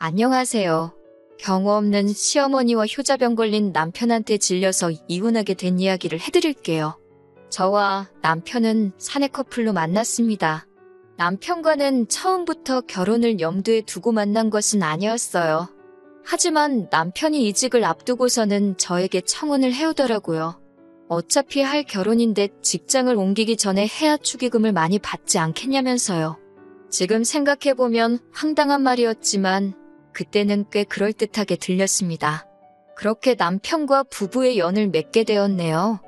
안녕하세요. 경우 없는 시어머니와 효자병 걸린 남편한테 질려서 이혼하게 된 이야기를 해드릴게요. 저와 남편은 사내 커플로 만났습니다. 남편과는 처음부터 결혼을 염두에 두고 만난 것은 아니었어요. 하지만 남편이 이직을 앞두고서는 저에게 청혼을 해오더라고요. 어차피 할 결혼인데 직장을 옮기기 전에 해야 축의금을 많이 받지 않겠냐면서요. 지금 생각해보면 황당한 말이었지만 그때는 꽤 그럴듯하게 들렸습니다. 그렇게 남편과 부부의 연을 맺게 되었네요.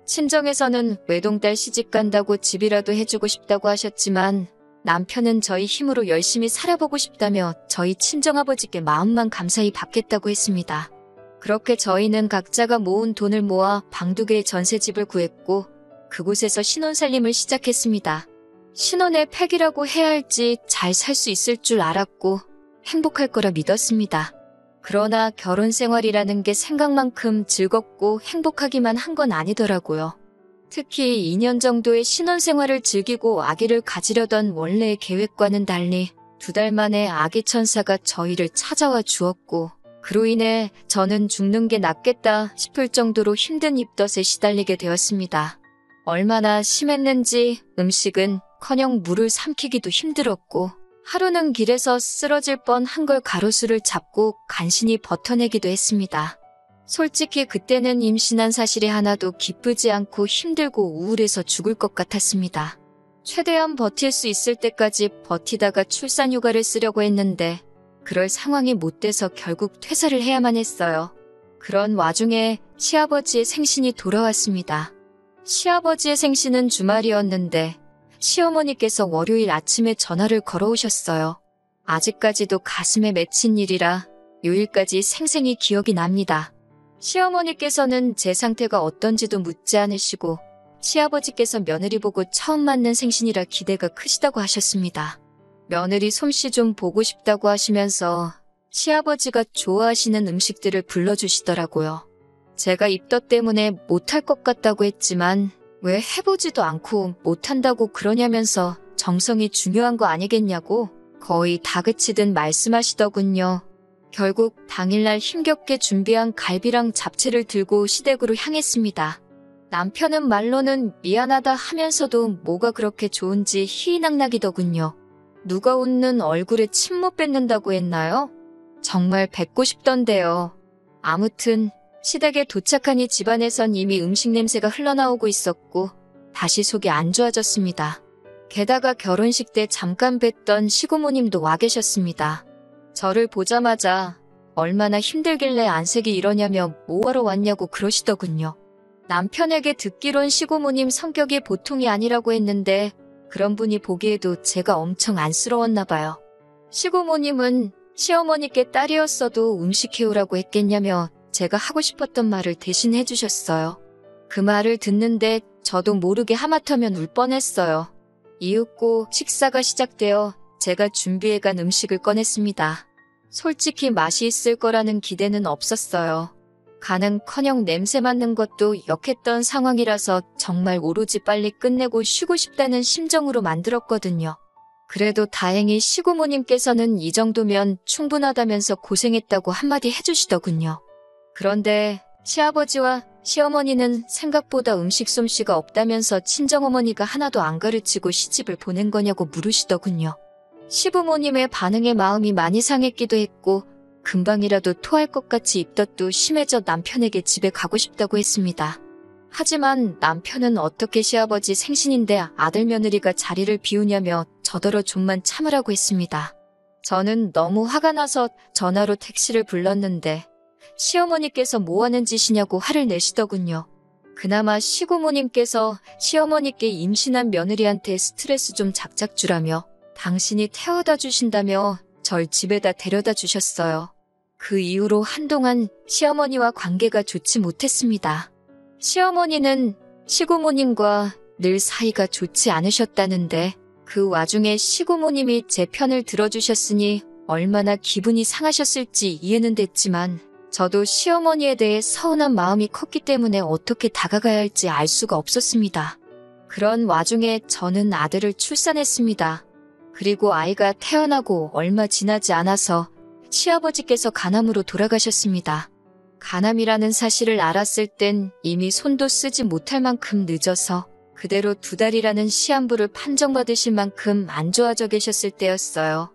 친정에서는 외동딸 시집 간다고 집이라도 해주고 싶다고 하셨지만 남편은 저희 힘으로 열심히 살아보고 싶다며 저희 친정아버지께 마음만 감사히 받겠다고 했습니다. 그렇게 저희는 각자가 모은 돈을 모아 방 2개의 전셋집을 구했고 그곳에서 신혼살림을 시작했습니다. 신혼의 팩이라고 해야 할지 잘 살 수 있을 줄 알았고 행복할 거라 믿었습니다. 그러나 결혼 생활이라는 게 생각만큼 즐겁고 행복하기만 한 건 아니더라고요. 특히 2년 정도의 신혼생활을 즐기고 아기를 가지려던 원래의 계획과는 달리 2달 만에 아기 천사가 저희를 찾아와 주었고 그로 인해 저는 죽는 게 낫겠다 싶을 정도로 힘든 입덧에 시달리게 되었습니다. 얼마나 심했는지 음식은커녕 물을 삼키기도 힘들었고 하루는 길에서 쓰러질 뻔한 걸 가로수를 잡고 간신히 버텨내기도 했습니다. 솔직히 그때는 임신한 사실이 하나도 기쁘지 않고 힘들고 우울해서 죽을 것 같았습니다. 최대한 버틸 수 있을 때까지 버티다가 출산 휴가를 쓰려고 했는데 그럴 상황이 못 돼서 결국 퇴사를 해야만 했어요. 그런 와중에 시아버지의 생신이 돌아왔습니다. 시아버지의 생신은 주말이었는데 시어머니께서 월요일 아침에 전화를 걸어오셨어요. 아직까지도 가슴에 맺힌 일이라 요일까지 생생히 기억이 납니다. 시어머니께서는 제 상태가 어떤지도 묻지 않으시고 시아버지께서 며느리 보고 처음 맞는 생신이라 기대가 크시다고 하셨습니다. 며느리 솜씨 좀 보고 싶다고 하시면서 시아버지가 좋아하시는 음식들을 불러주시더라고요. 제가 입덧 때문에 못할 것 같다고 했지만 왜 해보지도 않고 못한다고 그러냐면서 정성이 중요한 거 아니겠냐고 거의 다그치듯 말씀하시더군요. 결국 당일날 힘겹게 준비한 갈비랑 잡채를 들고 시댁으로 향했습니다. 남편은 말로는 미안하다 하면서도 뭐가 그렇게 좋은지 희희낙낙이더군요. 누가 웃는 얼굴에 침 못 뱉는다고 했나요? 정말 뱉고 싶던데요. 아무튼 시댁에 도착하니 집안에선 이미 음식 냄새가 흘러나오고 있었고 다시 속이 안 좋아졌습니다. 게다가 결혼식 때 잠깐 뵀던 시고모님도 와 계셨습니다. 저를 보자마자 얼마나 힘들길래 안색이 이러냐며 뭐하러 왔냐고 그러시더군요. 남편에게 듣기론 시고모님 성격이 보통이 아니라고 했는데 그런 분이 보기에도 제가 엄청 안쓰러웠나 봐요. 시고모님은 시어머니께 딸이었어도 음식 해오라고 했겠냐며 제가 하고 싶었던 말을 대신 해주셨어요. 그 말을 듣는데 저도 모르게 하마터면 울 뻔했어요. 이윽고 식사가 시작되어 제가 준비해간 음식을 꺼냈습니다. 솔직히 맛이 있을 거라는 기대는 없었어요. 간은커녕 냄새 맡는 것도 역했던 상황이라서 정말 오로지 빨리 끝내고 쉬고 싶다는 심정으로 만들었거든요. 그래도 다행히 시고모님께서는 이 정도면 충분하다면서 고생했다고 한마디 해주시더군요. 그런데 시아버지와 시어머니는 생각보다 음식 솜씨가 없다면서 친정어머니가 하나도 안 가르치고 시집을 보낸 거냐고 물으시더군요. 시부모님의 반응에 마음이 많이 상했기도 했고 금방이라도 토할 것 같이 입덧도 심해져 남편에게 집에 가고 싶다고 했습니다. 하지만 남편은 어떻게 시아버지 생신인데 아들 며느리가 자리를 비우냐며 저더러 좀만 참으라고 했습니다. 저는 너무 화가 나서 전화로 택시를 불렀는데 시어머니께서 뭐하는 짓이냐고 화를 내시더군요. 그나마 시고모님께서 시어머니께 임신한 며느리한테 스트레스 좀 작작 주라며 당신이 태워다 주신다며 절 집에다 데려다 주셨어요. 그 이후로 한동안 시어머니와 관계가 좋지 못했습니다. 시어머니는 시고모님과 늘 사이가 좋지 않으셨다는데 그 와중에 시고모님이 제 편을 들어주셨으니 얼마나 기분이 상하셨을지 이해는 됐지만 저도 시어머니에 대해 서운한 마음이 컸기 때문에 어떻게 다가가야 할지 알 수가 없었습니다. 그런 와중에 저는 아들을 출산했습니다. 그리고 아이가 태어나고 얼마 지나지 않아서 시아버지께서 간암으로 돌아가셨습니다. 간암이라는 사실을 알았을 땐 이미 손도 쓰지 못할 만큼 늦어서 그대로 2달이라는 시한부를 판정받으실 만큼 안 좋아져 계셨을 때였어요.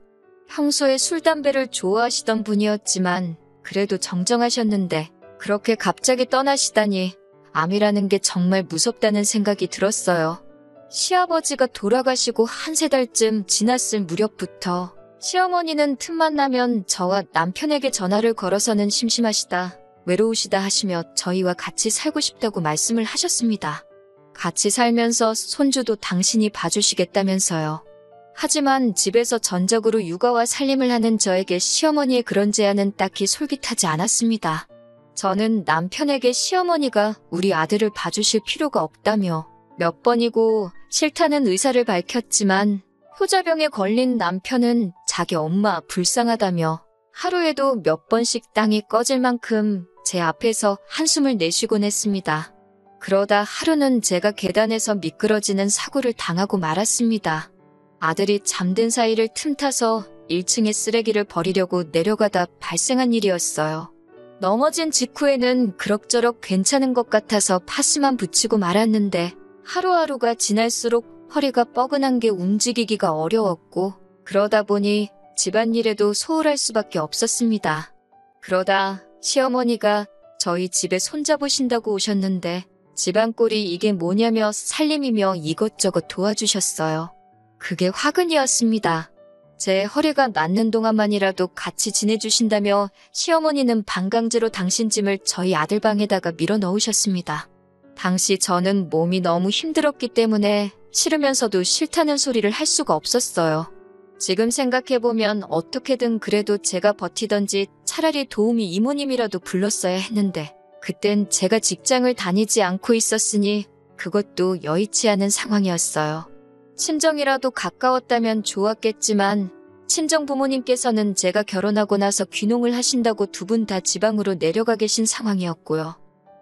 평소에 술, 담배를 좋아하시던 분이었지만 그래도 정정하셨는데 그렇게 갑자기 떠나시다니 암이라는 게 정말 무섭다는 생각이 들었어요. 시아버지가 돌아가시고 한 3달쯤 지났을 무렵부터 시어머니는 틈만 나면 저와 남편에게 전화를 걸어서는 심심하시다, 외로우시다 하시며 저희와 같이 살고 싶다고 말씀을 하셨습니다. 같이 살면서 손주도 당신이 봐주시겠다면서요. 하지만 집에서 전적으로 육아와 살림을 하는 저에게 시어머니의 그런 제안은 딱히 솔깃하지 않았습니다. 저는 남편에게 시어머니가 우리 아들을 봐주실 필요가 없다며 몇 번이고 싫다는 의사를 밝혔지만 효자병에 걸린 남편은 자기 엄마 불쌍하다며 하루에도 몇 번씩 땅이 꺼질 만큼 제 앞에서 한숨을 내쉬곤 했습니다. 그러다 하루는 제가 계단에서 미끄러지는 사고를 당하고 말았습니다. 아들이 잠든 사이를 틈타서 1층에 쓰레기를 버리려고 내려가다 발생한 일이었어요. 넘어진 직후에는 그럭저럭 괜찮은 것 같아서 파스만 붙이고 말았는데 하루하루가 지날수록 허리가 뻐근한 게 움직이기가 어려웠고 그러다 보니 집안일에도 소홀할 수밖에 없었습니다. 그러다 시어머니가 저희 집에 손잡으신다고 오셨는데 집안꼴이 이게 뭐냐며 살림이며 이것저것 도와주셨어요. 그게 화근이었습니다. 제 허리가 낫는 동안만이라도 같이 지내주신다며 시어머니는 반강제로 당신 짐을 저희 아들 방에다가 밀어 넣으셨습니다. 당시 저는 몸이 너무 힘들었기 때문에 싫으면서도 싫다는 소리를 할 수가 없었어요. 지금 생각해보면 어떻게든 그래도 제가 버티던지 차라리 도우미 이모님이라도 불렀어야 했는데 그땐 제가 직장을 다니지 않고 있었으니 그것도 여의치 않은 상황이었어요. 친정이라도 가까웠다면 좋았겠지만 친정 부모님께서는 제가 결혼하고 나서 귀농을 하신다고 2분 다 지방으로 내려가 계신 상황이었고요.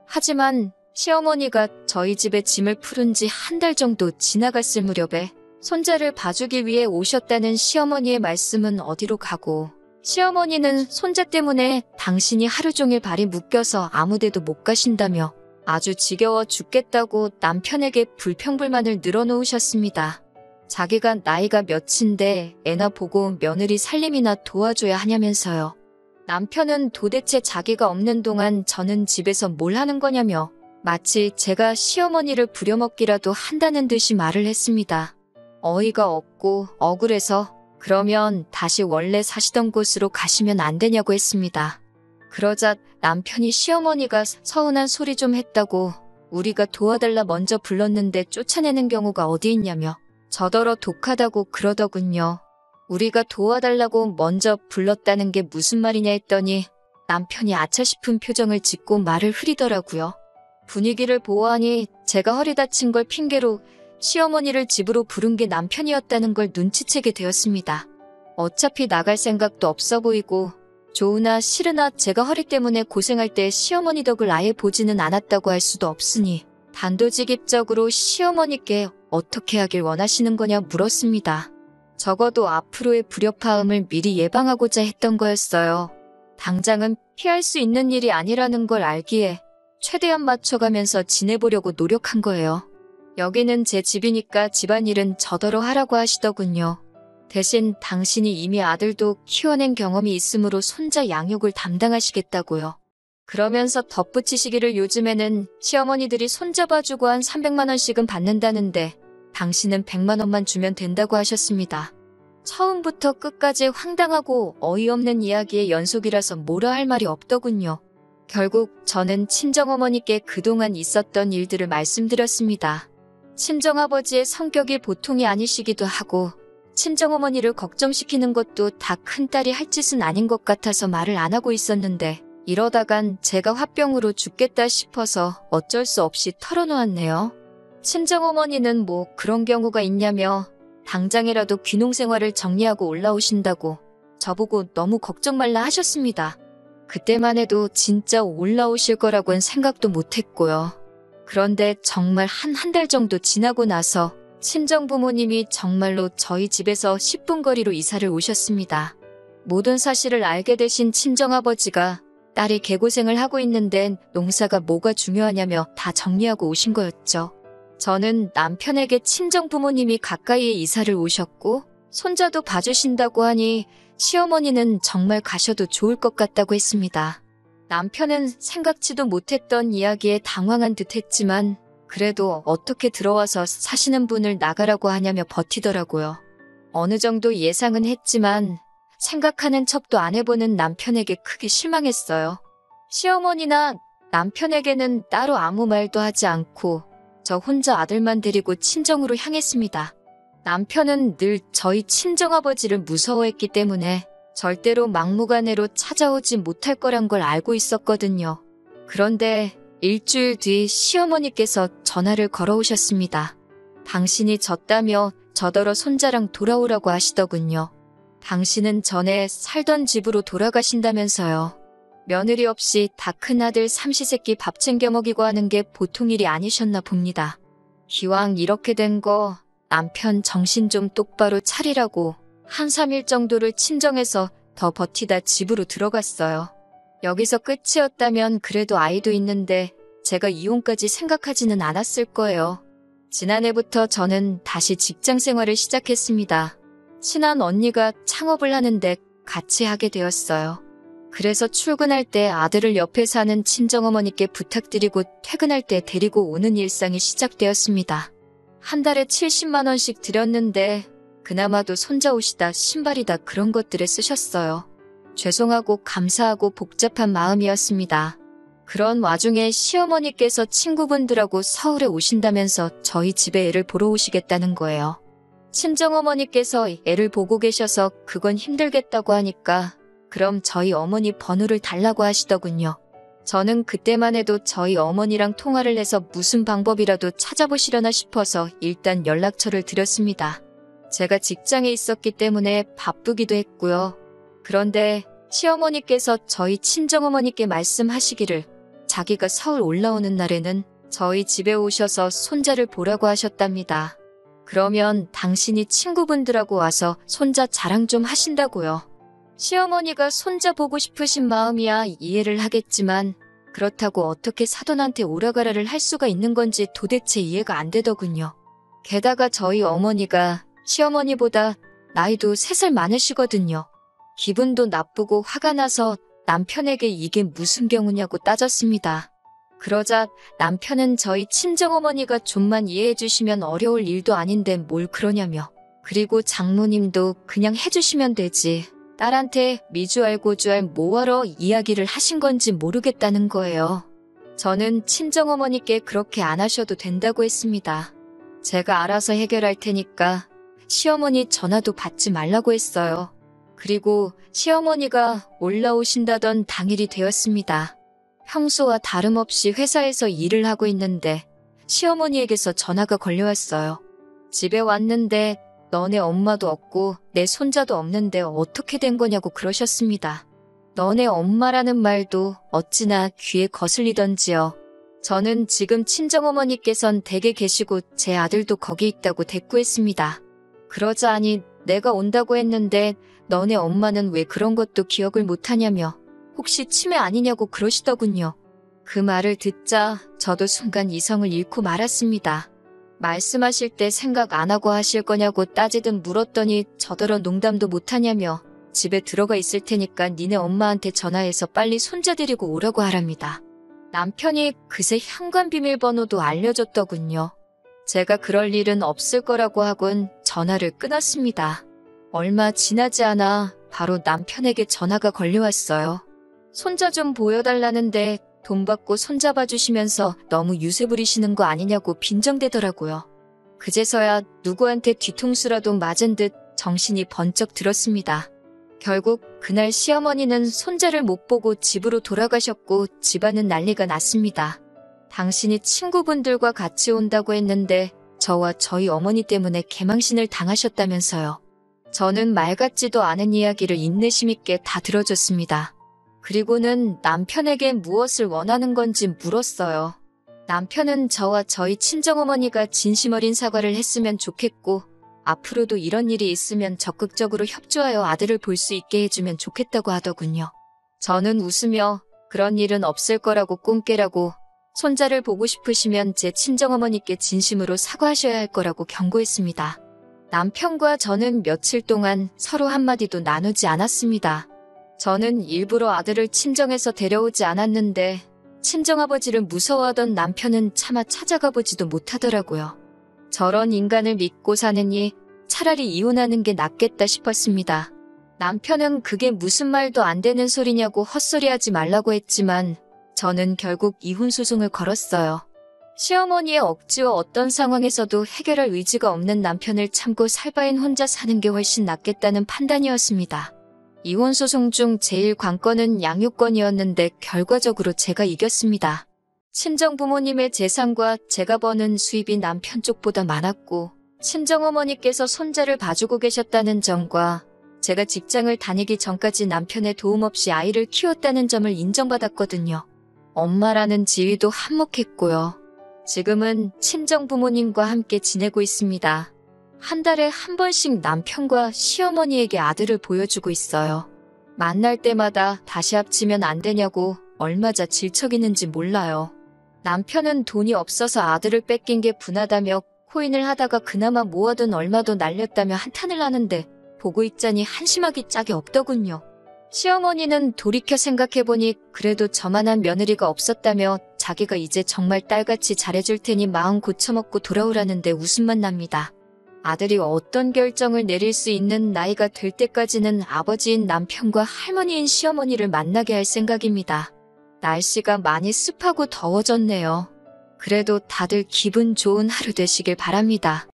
하지만 시어머니가 저희 집에 짐을 풀은 지 1달 정도 지나갔을 무렵에 손자를 봐주기 위해 오셨다는 시어머니의 말씀은 어디로 가고 시어머니는 손자 때문에 당신이 하루 종일 발이 묶여서 아무데도 못 가신다며 아주 지겨워 죽겠다고 남편에게 불평불만을 늘어놓으셨습니다. 자기가 나이가 몇인데 애나 보고 며느리 살림이나 도와줘야 하냐면서요. 남편은 도대체 자기가 없는 동안 저는 집에서 뭘 하는 거냐며 마치 제가 시어머니를 부려먹기라도 한다는 듯이 말을 했습니다. 어이가 없고 억울해서 그러면 다시 원래 사시던 곳으로 가시면 안 되냐고 했습니다. 그러자 남편이 시어머니가 서운한 소리 좀 했다고 우리가 도와달라 먼저 불렀는데 쫓아내는 경우가 어디 있냐며 저더러 독하다고 그러더군요. 우리가 도와달라고 먼저 불렀다는 게 무슨 말이냐 했더니 남편이 아차 싶은 표정을 짓고 말을 흐리더라고요. 분위기를 보아하니 제가 허리 다친 걸 핑계로 시어머니를 집으로 부른 게 남편이었다는 걸 눈치채게 되었습니다. 어차피 나갈 생각도 없어 보이고 좋으나 싫으나 제가 허리 때문에 고생할 때 시어머니 덕을 아예 보지는 않았다고 할 수도 없으니 단도직입적으로 시어머니께 어떻게 하길 원하시는 거냐 물었습니다. 적어도 앞으로의 불협화음을 미리 예방하고자 했던 거였어요. 당장은 피할 수 있는 일이 아니라는 걸 알기에 최대한 맞춰가면서 지내보려고 노력한 거예요. 여기는 제 집이니까 집안일은 저더러 하라고 하시더군요. 대신 당신이 이미 아들도 키워낸 경험이 있으므로 손자 양육을 담당하시겠다고요. 그러면서 덧붙이시기를 요즘에는 시어머니들이 손자 봐주고 한 300만 원씩은 받는다는데 당신은 100만 원만 주면 된다고 하셨습니다. 처음부터 끝까지 황당하고 어이없는 이야기의 연속이라서 뭐라 할 말이 없더군요. 결국 저는 친정어머니께 그동안 있었던 일들을 말씀드렸습니다. 친정아버지의 성격이 보통이 아니시기도 하고 친정어머니를 걱정시키는 것도 다 큰딸이 할 짓은 아닌 것 같아서 말을 안 하고 있었는데 이러다간 제가 화병으로 죽겠다 싶어서 어쩔 수 없이 털어놓았네요. 친정어머니는 뭐 그런 경우가 있냐며 당장이라도 귀농생활을 정리하고 올라오신다고 저보고 너무 걱정 말라 하셨습니다. 그때만 해도 진짜 올라오실 거라고는 생각도 못했고요. 그런데 정말 한 달 정도 지나고 나서 친정부모님이 정말로 저희 집에서 10분 거리로 이사를 오셨습니다. 모든 사실을 알게 되신 친정아버지가 딸이 개고생을 하고 있는데 농사가 뭐가 중요하냐며 다 정리하고 오신 거였죠. 저는 남편에게 친정 부모님이 가까이에 이사를 오셨고 손자도 봐주신다고 하니 시어머니는 정말 가셔도 좋을 것 같다고 했습니다. 남편은 생각지도 못했던 이야기에 당황한 듯 했지만 그래도 어떻게 들어와서 사시는 분을 나가라고 하냐며 버티더라고요. 어느 정도 예상은 했지만 생각하는 척도 안 해보는 남편에게 크게 실망했어요. 시어머니나 남편에게는 따로 아무 말도 하지 않고 저 혼자 아들만 데리고 친정으로 향했습니다. 남편은 늘 저희 친정아버지를 무서워했기 때문에 절대로 막무가내로 찾아오지 못할 거란 걸 알고 있었거든요. 그런데 일주일 뒤 시어머니께서 전화를 걸어오셨습니다. 당신이 졌다며 저더러 손자랑 돌아오라고 하시더군요. 당신은 전에 살던 집으로 돌아가신다면서요. 며느리 없이 다 큰 아들 삼시세끼 밥 챙겨 먹이고 하는 게 보통 일이 아니셨나 봅니다. 기왕 이렇게 된 거 남편 정신 좀 똑바로 차리라고 한 3일 정도를 친정에서 더 버티다 집으로 들어갔어요. 여기서 끝이었다면 그래도 아이도 있는데 제가 이혼까지 생각하지는 않았을 거예요. 지난해부터 저는 다시 직장 생활을 시작했습니다. 친한 언니가 창업을 하는데 같이 하게 되었어요. 그래서 출근할 때 아들을 옆에 사는 친정어머니께 부탁드리고 퇴근할 때 데리고 오는 일상이 시작되었습니다. 한 달에 70만 원씩 드렸는데 그나마도 손자 옷이다 신발이다 그런 것들에 쓰셨어요. 죄송하고 감사하고 복잡한 마음이었습니다. 그런 와중에 시어머니께서 친구분들하고 서울에 오신다면서 저희 집에 애를 보러 오시겠다는 거예요. 친정어머니께서 애를 보고 계셔서 그건 힘들겠다고 하니까 그럼 저희 어머니 번호를 달라고 하시더군요. 저는 그때만 해도 저희 어머니랑 통화를 해서 무슨 방법이라도 찾아보시려나 싶어서 일단 연락처를 드렸습니다. 제가 직장에 있었기 때문에 바쁘기도 했고요. 그런데 시어머니께서 저희 친정어머니께 말씀하시기를 자기가 서울 올라오는 날에는 저희 집에 오셔서 손자를 보라고 하셨답니다. 그러면 당신이 친구분들하고 와서 손자 자랑 좀 하신다고요. 시어머니가 손자 보고 싶으신 마음이야 이해를 하겠지만 그렇다고 어떻게 사돈한테 오라가라를 할 수가 있는 건지 도대체 이해가 안 되더군요. 게다가 저희 어머니가 시어머니보다 나이도 3살 많으시거든요. 기분도 나쁘고 화가 나서 남편에게 이게 무슨 경우냐고 따졌습니다. 그러자 남편은 저희 친정어머니가 좀만 이해해 주시면 어려울 일도 아닌데 뭘 그러냐며. 그리고 장모님도 그냥 해주시면 되지. 딸한테 미주알 고주알 뭐하러 이야기를 하신 건지 모르겠다는 거예요. 저는 친정어머니께 그렇게 안 하셔도 된다고 했습니다. 제가 알아서 해결할 테니까 시어머니 전화도 받지 말라고 했어요. 그리고 시어머니가 올라오신다던 당일이 되었습니다. 평소와 다름없이 회사에서 일을 하고 있는데 시어머니에게서 전화가 걸려왔어요. 집에 왔는데 너네 엄마도 없고 내 손자도 없는데 어떻게 된 거냐고 그러셨습니다. 너네 엄마라는 말도 어찌나 귀에 거슬리던지요. 저는 지금 친정어머니께선 댁에 계시고 제 아들도 거기 있다고 대꾸했습니다. 그러자 아니 내가 온다고 했는데 너네 엄마는 왜 그런 것도 기억을 못하냐며 혹시 치매 아니냐고 그러시더군요. 그 말을 듣자 저도 순간 이성을 잃고 말았습니다. 말씀하실 때 생각 안 하고 하실 거냐고 따지듯 물었더니 저더러 농담도 못하냐며 집에 들어가 있을 테니까 니네 엄마한테 전화해서 빨리 손자 데리고 오라고 하랍니다. 남편이 그새 현관 비밀번호도 알려줬더군요. 제가 그럴 일은 없을 거라고 하곤 전화를 끊었습니다. 얼마 지나지 않아 바로 남편에게 전화가 걸려왔어요. 손자 좀 보여달라는데 돈 받고 손잡아 주시면서 너무 유세 부리시는 거 아니냐고 빈정대더라고요. 그제서야 누구한테 뒤통수라도 맞은 듯 정신이 번쩍 들었습니다. 결국 그날 시어머니는 손자를 못 보고 집으로 돌아가셨고 집안은 난리가 났습니다. 당신이 친구분들과 같이 온다고 했는데 저와 저희 어머니 때문에 개망신을 당하셨다면서요. 저는 말 같지도 않은 이야기를 인내심 있게 다 들어줬습니다. 그리고는 남편에게 무엇을 원하는 건지 물었어요. 남편은 저와 저희 친정어머니가 진심 어린 사과를 했으면 좋겠고 앞으로도 이런 일이 있으면 적극적으로 협조하여 아들을 볼 수 있게 해주면 좋겠다고 하더군요. 저는 웃으며 그런 일은 없을 거라고 꿈깨라고 손자를 보고 싶으시면 제 친정어머니께 진심으로 사과하셔야 할 거라고 경고했습니다. 남편과 저는 며칠 동안 서로 한마디도 나누지 않았습니다. 저는 일부러 아들을 친정에서 데려오지 않았는데 친정아버지를 무서워하던 남편은 차마 찾아가 보지도 못하더라고요. 저런 인간을 믿고 사느니 차라리 이혼하는 게 낫겠다 싶었습니다. 남편은 그게 무슨 말도 안 되는 소리냐고 헛소리하지 말라고 했지만 저는 결국 이혼 소송을 걸었어요. 시어머니의 억지와 어떤 상황에서도 해결할 의지가 없는 남편을 참고 살 바엔 혼자 사는 게 훨씬 낫겠다는 판단이었습니다. 이혼 소송 중 제일 관건은 양육권이었는데 결과적으로 제가 이겼습니다. 친정 부모님의 재산과 제가 버는 수입이 남편 쪽보다 많았고 친정어머니께서 손자를 봐주고 계셨다는 점과 제가 직장을 다니기 전까지 남편의 도움 없이 아이를 키웠다는 점을 인정받았거든요. 엄마라는 지위도 한몫했고요. 지금은 친정 부모님과 함께 지내고 있습니다. 한 달에 한 번씩 남편과 시어머니에게 아들을 보여주고 있어요. 만날 때마다 다시 합치면 안 되냐고 얼마자 질척이는지 몰라요. 남편은 돈이 없어서 아들을 뺏긴 게 분하다며 코인을 하다가 그나마 모아둔 얼마도 날렸다며 한탄을 하는데 보고 있자니 한심하기 짝이 없더군요. 시어머니는 돌이켜 생각해보니 그래도 저만한 며느리가 없었다며 자기가 이제 정말 딸같이 잘해줄 테니 마음 고쳐먹고 돌아오라는데 웃음만 납니다. 아들이 어떤 결정을 내릴 수 있는 나이가 될 때까지는 아버지인 남편과 할머니인 시어머니를 만나게 할 생각입니다. 날씨가 많이 습하고 더워졌네요. 그래도 다들 기분 좋은 하루 되시길 바랍니다.